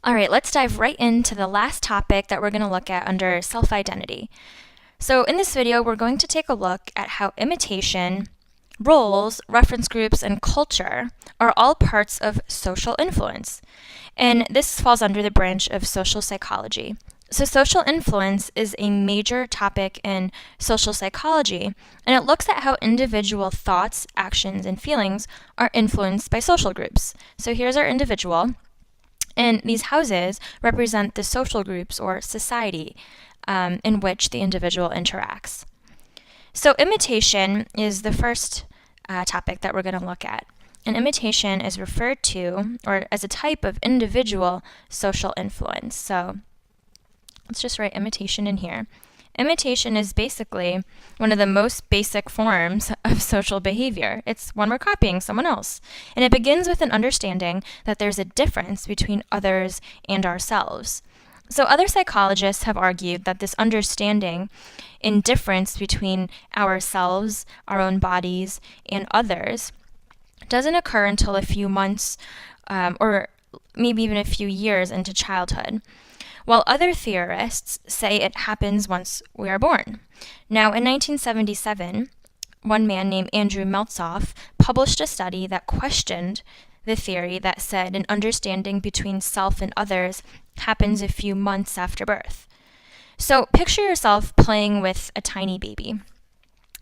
All right, let's dive right into the last topic that we're going to look at under self-identity. So in this video, we're going to take a look at how imitation, roles, reference groups, and culture are all parts of social influence. And this falls under the branch of social psychology. So social influence is a major topic in social psychology, and it looks at how individual thoughts, actions, and feelings are influenced by social groups. So here's our individual, and these houses represent the social groups or society in which the individual interacts. So imitation is the first topic that we're going to look at. And imitation is referred to, or as a type of individual social influence. So let's just write imitation in here. Imitation is basically one of the most basic forms of social behavior. It's when we're copying someone else. And it begins with an understanding that there's a difference between others and ourselves. So other psychologists have argued that this understanding in difference between ourselves, our own bodies, and others doesn't occur until a few months or maybe even a few years into childhood, while other theorists say it happens once we are born. Now, in 1977, one man named Andrew Meltzoff published a study that questioned the theory that said an understanding between self and others happens a few months after birth. So picture yourself playing with a tiny baby.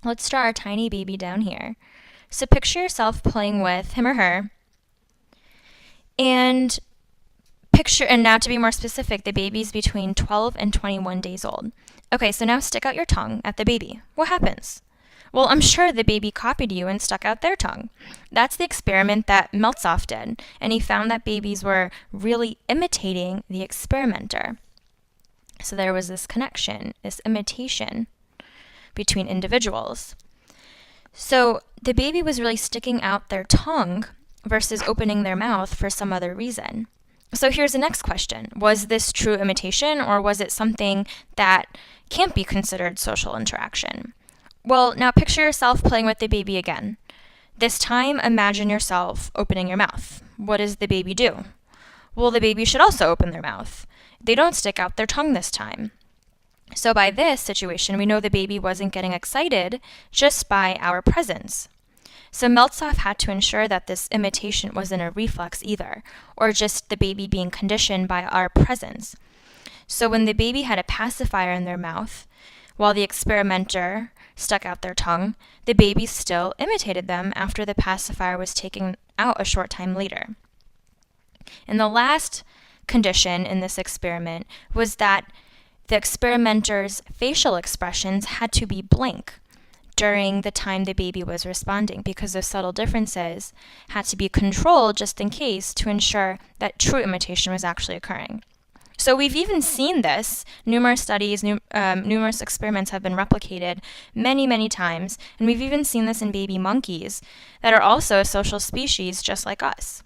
Let's draw our tiny baby down here. So picture yourself playing with him or her, and now to be more specific, the baby's between 12 and 21 days old. Okay, so now stick out your tongue at the baby. What happens? Well, I'm sure the baby copied you and stuck out their tongue. That's the experiment that Meltzoff did, and he found that babies were really imitating the experimenter. So there was this connection, this imitation between individuals. So the baby was really sticking out their tongue versus opening their mouth for some other reason. So here's the next question. Was this true imitation, or was it something that can't be considered social interaction? Well, now picture yourself playing with the baby again. This time, imagine yourself opening your mouth. What does the baby do? Well, the baby should also open their mouth. They don't stick out their tongue this time. So by this situation, we know the baby wasn't getting excited just by our presence. So Meltzoff had to ensure that this imitation wasn't a reflex either, or just the baby being conditioned by our presence. So when the baby had a pacifier in their mouth, while the experimenter stuck out their tongue, the baby still imitated them after the pacifier was taken out a short time later. And the last condition in this experiment was that the experimenter's facial expressions had to be blank during the time the baby was responding, because those subtle differences had to be controlled just in case to ensure that true imitation was actually occurring. So we've even seen this. Numerous studies, numerous experiments have been replicated many, many times, and we've even seen this in baby monkeys that are also a social species just like us.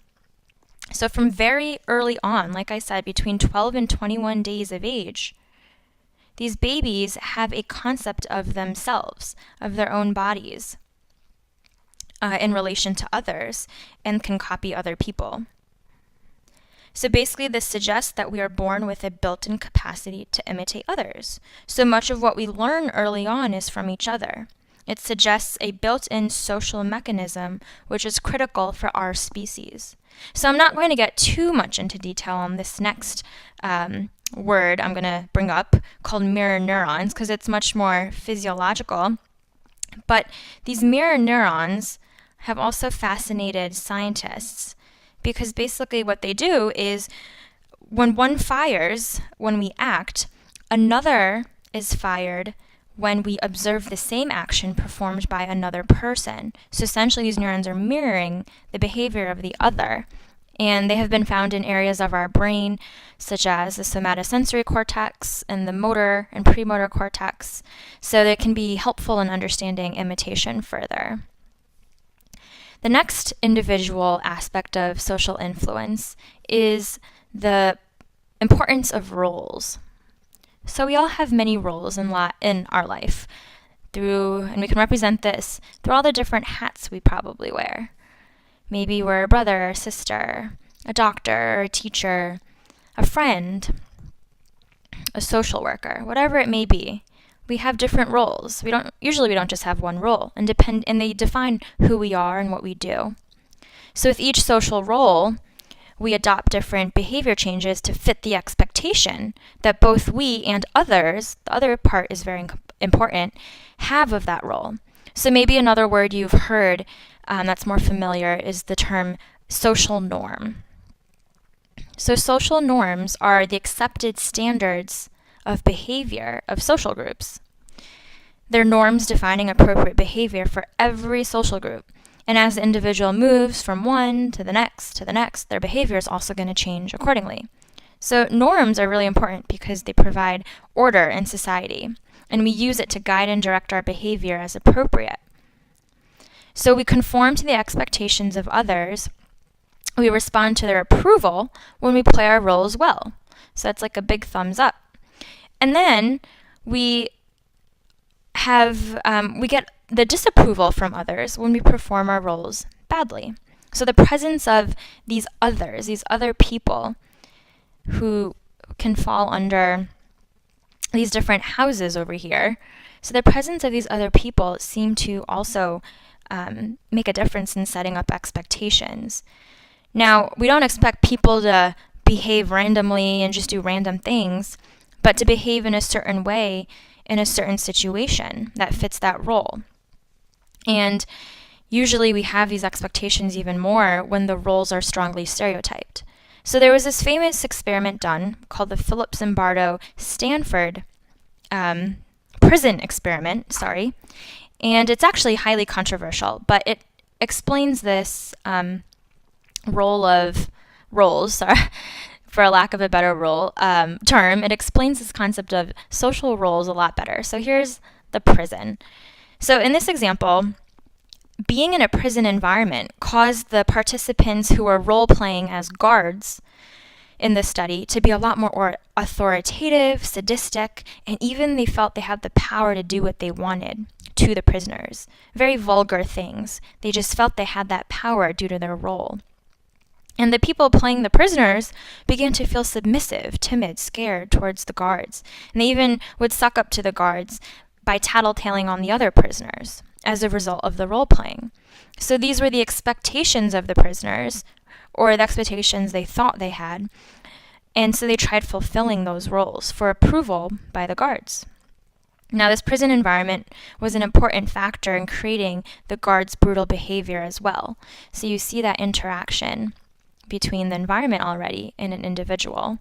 So from very early on, like I said, between 12 and 21 days of age, these babies have a concept of themselves, of their own bodies, in relation to others, and can copy other people. So basically, this suggests that we are born with a built-in capacity to imitate others. So much of what we learn early on is from each other. It suggests a built-in social mechanism which is critical for our species. So I'm not going to get too much into detail on this next word I'm going to bring up called mirror neurons, because it's much more physiological. But these mirror neurons have also fascinated scientists, because basically what they do is when one fires when we act, another is fired when we observe the same action performed by another person. So essentially these neurons are mirroring the behavior of the other. And they have been found in areas of our brain, such as the somatosensory cortex and the motor and premotor cortex, so that it can be helpful in understanding imitation further. The next individual aspect of social influence is the importance of roles. So we all have many roles in our life, and we can represent this through all the different hats we probably wear. Maybe we're a brother or sister, a doctor or a teacher, a friend, a social worker, whatever it may be. We have different roles. We don't just have one role, and they define who we are and what we do. So with each social role, we adopt different behavior changes to fit the expectation that both we and others, the other part is very important, have of that role. So maybe another word you've heard that's more familiar is the term social norm. So social norms are the accepted standards of behavior of social groups. They're norms defining appropriate behavior for every social group. And as the individual moves from one to the next, their behavior is also going to change accordingly. So norms are really important because they provide order in society, and we use it to guide and direct our behavior as appropriate. So we conform to the expectations of others. We respond to their approval when we play our roles well. So that's like a big thumbs up. And then we get the disapproval from others when we perform our roles badly. So the presence of these others, these other people who can fall under these different houses over here, so the presence of these other people seem to also make a difference in setting up expectations. Now, we don't expect people to behave randomly and just do random things, but to behave in a certain way in a certain situation that fits that role. And usually we have these expectations even more when the roles are strongly stereotyped. So there was this famous experiment done called the Philip Zimbardo Stanford prison experiment, and it's actually highly controversial, but it explains this roles, for a lack of a better term, it explains this concept of social roles a lot better. So here's the prison. So in this example, being in a prison environment caused the participants who were role-playing as guards in this study to be a lot more authoritative, sadistic, and even they felt they had the power to do what they wanted to the prisoners. Very vulgar things. They just felt they had that power due to their role. And the people playing the prisoners began to feel submissive, timid, scared towards the guards. And they even would suck up to the guards by tattletaling on the other prisoners as a result of the role-playing. So these were the expectations of the prisoners, or the expectations they thought they had, and so they tried fulfilling those roles for approval by the guards. Now, this prison environment was an important factor in creating the guards' brutal behavior as well. So you see that interaction between the environment already and an individual.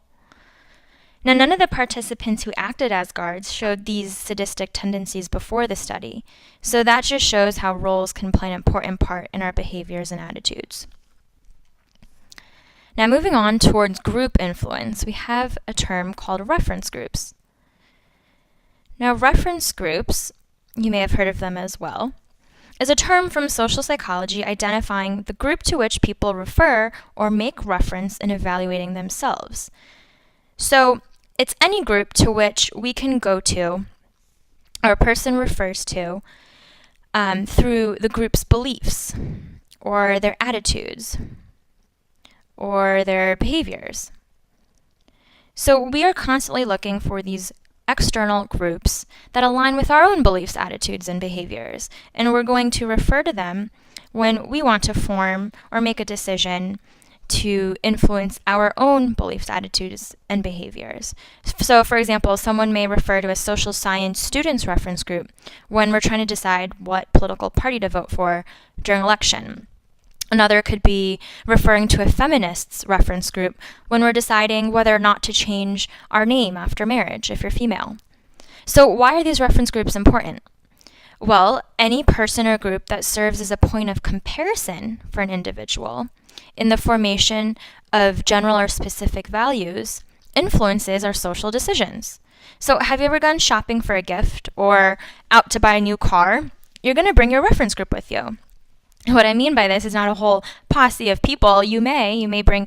Now, none of the participants who acted as guards showed these sadistic tendencies before the study, so that just shows how roles can play an important part in our behaviors and attitudes. Now, moving on towards group influence, we have a term called reference groups. Now, reference groups, you may have heard of them as well, is a term from social psychology identifying the group to which people refer or make reference in evaluating themselves. So, it's any group to which we can go to, or a person refers to, through the group's beliefs, or their attitudes, or their behaviors. So we are constantly looking for these external groups that align with our own beliefs, attitudes, and behaviors, and we're going to refer to them when we want to form or make a decision to influence our own beliefs, attitudes, and behaviors. So, for example, someone may refer to a social science students reference group when we're trying to decide what political party to vote for during election. Another could be referring to a feminists reference group when we're deciding whether or not to change our name after marriage if you're female. So why are these reference groups important? Well, any person or group that serves as a point of comparison for an individual in the formation of general or specific values influences our social decisions. So have you ever gone shopping for a gift or out to buy a new car? You're going to bring your reference group with you. What I mean by this is not a whole posse of people. You may bring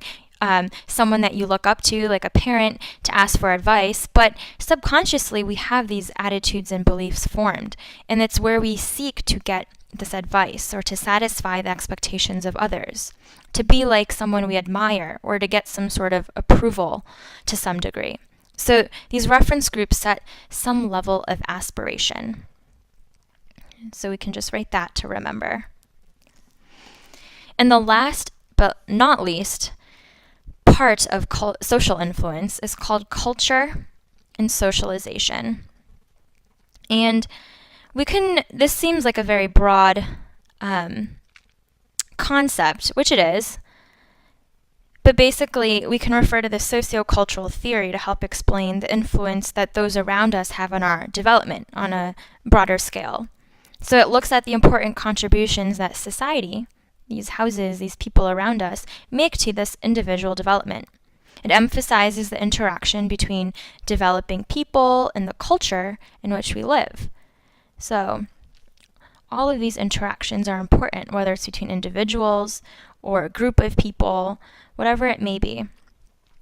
someone that you look up to, like a parent, to ask for advice, but subconsciously we have these attitudes and beliefs formed, and it's where we seek to get this advice or to satisfy the expectations of others, to be like someone we admire, or to get some sort of approval to some degree. So these reference groups set some level of aspiration. So we can just write that to remember. And the last but not least part of social influence is called culture and socialization. And this seems like a very broad concept, which it is, but basically we can refer to the sociocultural theory to help explain the influence that those around us have on our development on a broader scale. So it looks at the important contributions that society, these houses, these people around us, make to this individual development. It emphasizes the interaction between developing people and the culture in which we live. So all of these interactions are important, whether it's between individuals or a group of people, whatever it may be.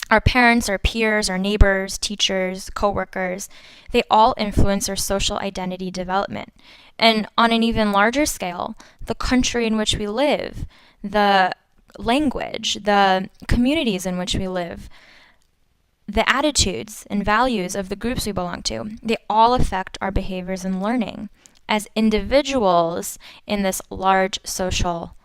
Our parents, our peers, our neighbors, teachers, coworkers, they all influence our social identity development. And on an even larger scale, the country in which we live, the language, the communities in which we live, the attitudes and values of the groups we belong to, they all affect our behaviors and learning as individuals in this large social